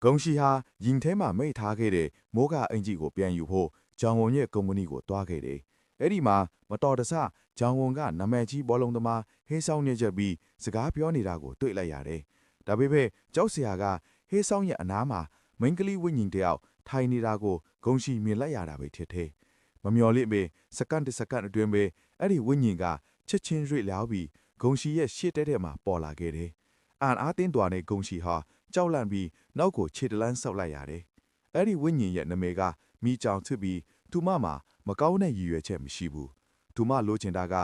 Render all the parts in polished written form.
ဂုံရှိဟာရင်ထဲမှာမိတ်ထားခဲ့တဲ့မိုးကအင်ဂျီကိုပြန်ယူဖို့ဂျောင်ဝွန်ရဲ့ကုမ္ပဏီကိုတွားခဲ့တယ်။အဲ့ဒီမှာမတော်တဆဂျောင်ဝွန်ကနာမည်ကြီးဘောလုံးသမားဟေးဆောင်နေချက်ပြီးစကားပြောနေတာကိုတွေ့လိုက်ရတယ်။ဒါပေမဲ့ကြောက်စရာကဟေးဆောင်ရဲ့အနားမှာမိန်းကလေးဝိညာဉ်တယောက်ထိုင်နေတာကိုဂုံရှိမြင်လိုက်ရတာပဲဖြစ်တယ်။မမျော်လင့်ပဲစက္ကန့်တစ်စက္ကန့်အတွင်းပဲအဲ့ဒီဝိညာဉ်ကချက်ချင်းရွေ့လျောက်ပြီးဂုံရှိရဲ့ရှေ့တဲမှာပေါ်လာခဲ့တယ်။အားတင်းသွားတဲ့ဂုံရှိဟာကြောက်လန့်ပြီးနောက်ကိုခြေတလန်းဆောက်လိုက်ရတယ်။အဲ့ဒီဝိညာဉ်ရဲ့နာမည်ကမိကြောင်ချစ်ပြီးသူမမှာမကောင်းတဲ့ရည်ရွယ်ချက်မရှိဘူး။သူမလိုချင်တာက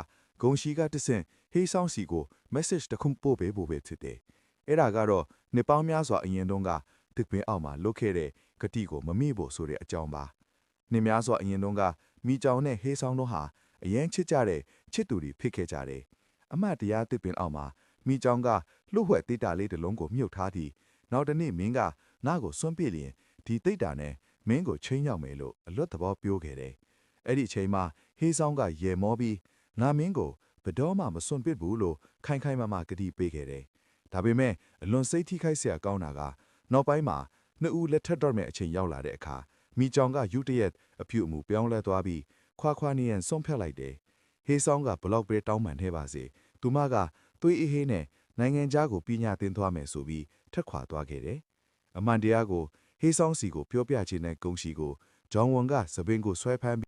ဂုံရှိကတဆင့်ဟေးဆောင်စီကို message တခုပို့ပေးဖို့ပဲဖြစ်တယ်။အဲ့ဒါကတော့နှစ်ပေါင်းများစွာအရင်တုန်းကတစ်ပင်အောက်မှာလုတ်ခဲ့တဲ့ဂတိကိုမမေ့ဖို့ဆိုတဲ့အကြောင်းပါ။နှစ်များစွာအရင်တုန်းကမိကြောင်နဲ့ဟေးဆောင်တို့ဟာအရင်ချစ်ကြတဲ့ချစ်သူတွေဖြစ်ခဲ့ကြတယ်။အမတ်တရားတစ်ပင်အောက်မှာမိကြောင်ကလှုပ်ဝက်တိတ်တာလေးတစ်လုံးကိုမြုပ်ထားသည်နောက်တနေ့မင်းကငါ့ကိုစွန့်ပစ်လျင်ဒီတိတ်တာနဲ့မင်းကိုချင်းရောက်မယ်လို့အလွတ်သဘောပြောခဲ့တယ်။အဲ့ဒီအချိန်မှာဟေးဆောင်ကရေမောပြီးငါမင်းကိုဘယ်တော့မှမစွန့်ပစ်ဘူးလို့ခိုင်ခိုင်မာမာကတိပေးခဲ့တယ်။ဒါပေမဲ့အလွန်စိတ်ထိခိုက်စရာကောင်းတာကနောက်ပိုင်းမှာနှစ်ဦးလက်ထပ်တော့မယ့်အချိန်ရောက်လာတဲ့အခါမိကြောင်ကယူတရက်အပြုအမူပြောင်းလဲသွားပြီးခွာနေရန်ဆုံးဖြတ်လိုက်တယ်။ဟေးဆောင်ကဘလောက်ပဲတောင်းပန်နေပါစေသူမကသွေးအေးဟေးနဲ့နိုင်ငံခြားကိုပညာသင်သွားမယ်ဆိုပြီးထက်ခွာသွားခဲ့တယ်။အမှန်တရားကိုဟေးဆောင်စီကိုပြောပြခြင်းနဲ့ဂုံရှိကိုဂျောင်ဝွန်ကသပင်ကိုဆွဲဖမ်း